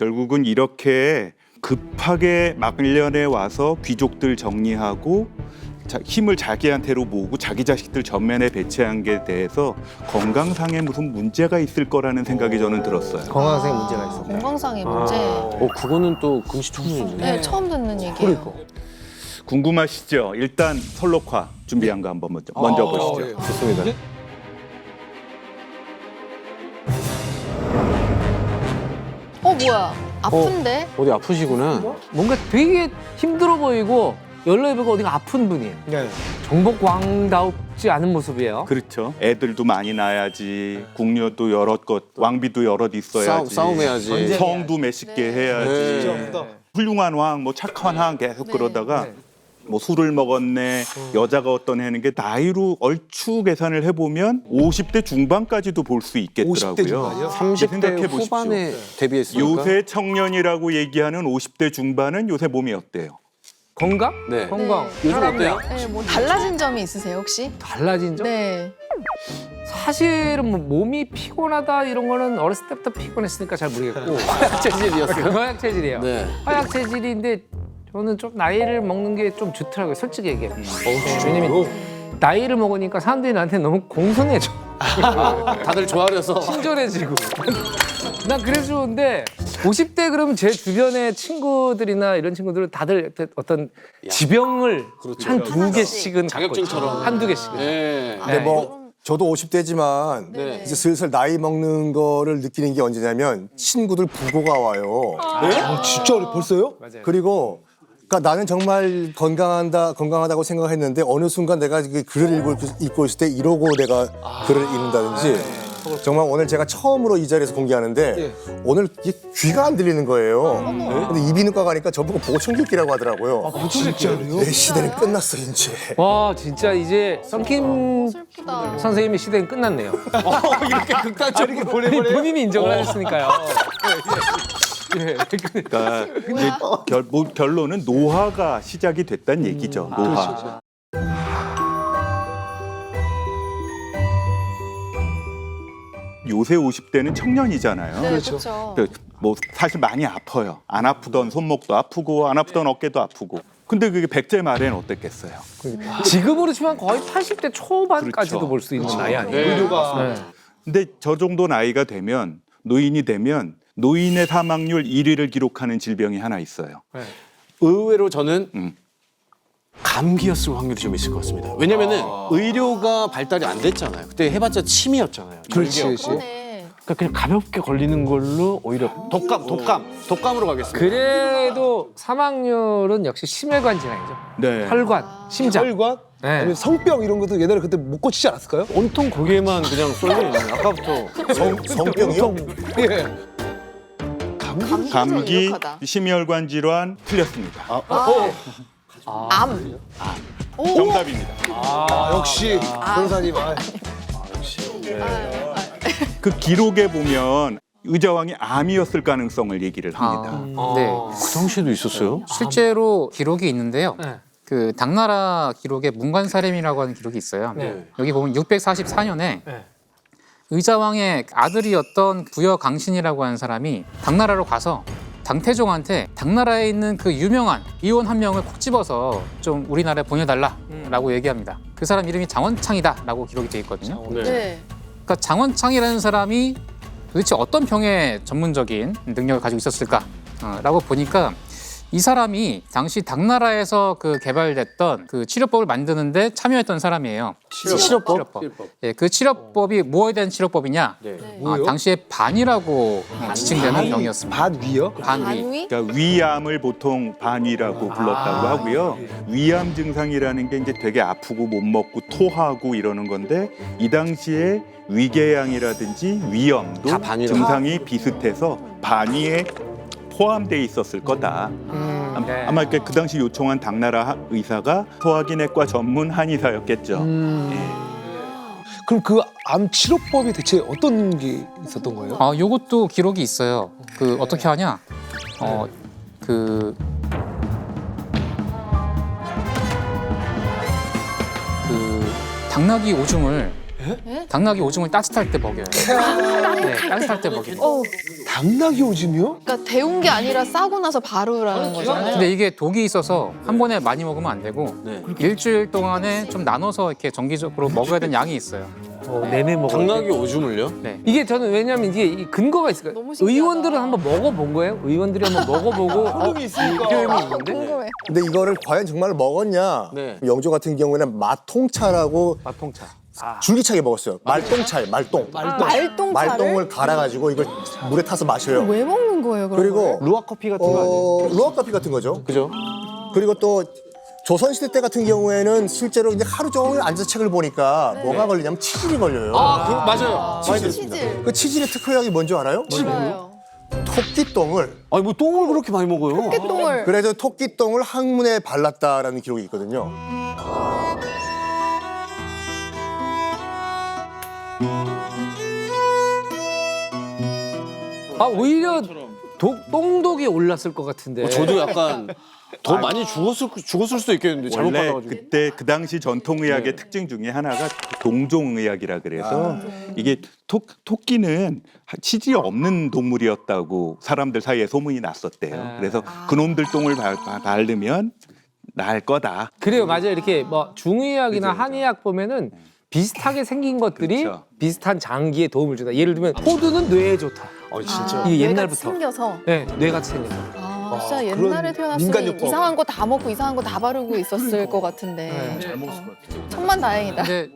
결국은 이렇게 급하게 막년에 와서 귀족들 정리하고 힘을 자기한테로 모으고 자기 자식들 전면에 배치한 게 대해서 건강상에 무슨 문제가 있을 거라는 생각이 저는 들었어요. 건강상의 문제가 있었다. 건강상의 문제. 그거는 또 금시초문이네. 네, 처음 듣는 얘기예요. 그러니까. 궁금하시죠? 일단 설록화 준비한 거 한번 먼저 보시죠. 예. 좋습니다. 뭐야? 아픈데? 어디 아프시구나. 뭔가 되게 힘들어 보이고 연락해 보고 어디가 아픈 분이에요. 네. 정복왕다웁지 않은 모습이에요. 그렇죠. 애들도 많이 낳아야지, 궁녀도 여럿 것, 왕비도 여럿 있어야지, 싸움해야지. 성도 몇십 개 해야지. 네. 훌륭한 왕, 뭐 착한 왕 계속 네. 그러다가 뭐 술을 먹었네, 여자가 어떤 하는 게 나이로 얼추 계산을 해보면 50대 중반까지도 볼 수 50대 있겠더라고요. 중반이요? 30대 생각해 보십시오. 후반에 데뷔했으니까. 요새 청년이라고 얘기하는 50대 중반은 요새 몸이 어때요? 건강? 네. 건강. 요즘 사람이야. 어때요? 네, 뭐 달라진 점이 있으세요 혹시? 달라진 점? 네. 사실은 뭐 몸이 피곤하다 이런 거는 어렸을 때부터 피곤했으니까 잘 모르겠고 화약 체질이었어요. 화약 체질이에요. 네. 화약 체질인데 저는 좀 나이를 먹는 게 좀 좋더라고요. 솔직히 얘기해요. 왜냐면 나이를 먹으니까 사람들이 나한테 너무 공손해져. 다들 좋아하려서. 친절해지고. 난 그래서 좋은데 50대 그러면 제 주변의 친구들이나 이런 친구들은 다들 어떤 지병을 그렇죠. 한 두 개씩은 자격증처럼. 갖고 있어요. 한두 개씩은. 네. 근데 뭐 저도 50대지만 네. 이제 슬슬 나이 먹는 거를 느끼는 게 언제냐면 친구들 부고가 와요. 진짜 벌써요? 맞아요. 그리고 그러니까 나는 정말 건강하다고 생각했는데 어느 순간 내가 그 글을 읽고 있을 때 이러고 내가 글을 읽는다든지 정말 오늘 제가 처음으로 이 자리에서 공개하는데 오늘 이게 귀가 안 들리는 거예요. 근데 이비인후과 가니까 저보고 보청기끼라고 하더라고요. 진짜로요? 내 시대는 끝났어 이제. 와 진짜 이제 썬킴 슬프다. 선생님의 시대는 끝났네요. 이렇게 극단적으로. 아니, 본인이 인정을 하셨으니까요. 예, 그러니까 이제 결론은 노화가 시작이 됐다는 얘기죠. 노화. 요새 50대는 청년이잖아요. 네, 그렇죠. 뭐 사실 많이 아파요. 안 아프던 손목도 아프고 안 아프던 어깨도 아프고. 근데 그게 100세 말에는 어땠겠어요? 지금으로 치면 거의 80대 초반까지도 그렇죠. 볼 수 있는 나이 아니에요? 의료가 네. 근데 저 정도 나이가 되면 노인이 되면 노인의 사망률 1위를 기록하는 질병이 하나 있어요. 의외로 저는 음. 감기였을 확률이 좀 있을 것 같습니다. 왜냐면은 의료가 발달이 안 됐잖아요. 그때 해봤자 침이었잖아요. 그렇지. 그러네. 그러니까 그냥 가볍게 걸리는 걸로 오히려 독감으로 가겠습니다. 그래도 사망률은 역시 심혈관 질환이죠. 네. 혈관, 심장. 혈관? 네. 아니면 성병 이런 것도 옛날에 그때 못 고치지 않았을까요? 온통 거기에만 그냥 쏠려 있는 아까부터 성병이요? 예. 감기, 유력하다. 심혈관 질환 틀렸습니다. 암. 정답입니다. 역시 변호사님. 그 기록에 보면 의자왕이 암이었을 가능성을 얘기를 합니다. 네, 그 당시에도 있었어요? 실제로 기록이 있는데요. 네. 그 당나라 기록에 문관사림이라고 하는 기록이 있어요. 네. 여기 보면 644년에 네. 의자왕의 아들이었던 부여강신이라고 하는 사람이 당나라로 가서 당태종한테 당나라에 있는 그 유명한 이원 한 명을 콕 집어서 좀 우리나라에 보내달라라고 얘기합니다. 그 사람 이름이 장원창이다라고 기록이 돼 있거든요. 네. 그러니까 장원창이라는 사람이 도대체 어떤 병의 전문적인 능력을 가지고 있었을까라고 보니까 이 사람이 당시 당나라에서 그 개발됐던 그 치료법을 만드는데 참여했던 사람이에요. 치료법. 예, 그 치료법이 무엇에 대한 치료법이냐? 당시에 반위라고 지칭되는 병이었습니다. 반위요? 반위. 반위? 그러니까 위암을 보통 반위라고 불렀다고 하고요. 위암 증상이라는 게 이제 되게 아프고 못 먹고 토하고 이러는 건데 이 당시에 위궤양이라든지 위염도 다 반위라고. 증상이 비슷해서 반위에 포함돼 있었을 거다. 네. 아마 그 당시 요청한 당나라 의사가 소화기내과 전문 한의사였겠죠. 그럼 그 암 치료법이 대체 어떤 게 있었던 거예요? 요것도 기록이 있어요. 그 어떻게 하냐? 그 당나귀 오줌을 당나귀 오줌을 따뜻할 때 먹여요. 네, 따뜻할 때 먹여요. 당나귀 오줌이요? 그러니까 데운 게 아니라 싸고 나서 바르라는 거잖아요. 근데 이게 독이 있어서 한 번에 많이 먹으면 안 되고 네. 일주일 동안에 좀 나눠서 이렇게 정기적으로 먹어야 되는 양이 있어요. 내내 먹어. 당나귀 오줌을요? 네. 이게 저는 왜냐면 이게 이 근거가 있을까요? 너무 신기하다. 의원들은 한번 먹어본 거예요? 의원들이 한번 먹어보고 효능이 있는데 궁금해. 근데 이거를 과연 정말 먹었냐? 네. 영조 같은 경우에는 마통차라고 맛통차. 줄기차게 먹었어요. 말똥차에 말똥. 말똥차를 말똥을 갈아가지고 이걸 물에 타서 마셔요. 왜 먹는 거예요? 그런 그리고 거를? 루아 커피 같은 거 아니에요? 루아 커피 같은 거죠. 그죠? 그리고 또 조선시대 때 같은 경우에는 실제로 이제 하루 종일 앉아서 책을 보니까 뭐가 걸리냐면 치질이 걸려요. 맞아요. 치질. 그 치질의 특효약이 뭔지 알아요? 몰라요. 토끼똥을. 아니 뭐 똥을 그렇게 많이 먹어요? 토끼똥을. 그래서 토끼똥을 항문에 발랐다라는 기록이 있거든요. 오히려 똥독이 올랐을 것 같은데. 저도 약간 더 많이 죽었을 수도 있겠는데 잘못 원래 받아가지고. 그때 그 당시 전통의학의 특징 중에 하나가 동종의학이라 그래서 이게 토끼는 치질이 없는 동물이었다고 사람들 사이에 소문이 났었대요. 그래서 그놈들 똥을 바르면 나을 거다. 그래요, 맞아요. 이렇게 뭐 중의학이나 그죠, 그죠. 한의학 보면은 비슷하게 생긴 것들이 그렇죠. 비슷한 장기에 도움을 준다. 예를 들면 호두는 뇌에 좋다. 진짜. 이게 뇌가 옛날부터. 생겨서. 네, 뇌같이 생겨서. 진짜 옛날에 태어났으면 민간요법. 이상한 거 다 먹고 이상한 거 다 바르고 있었을 것 같은데. 잘 천만 다행이다. 근데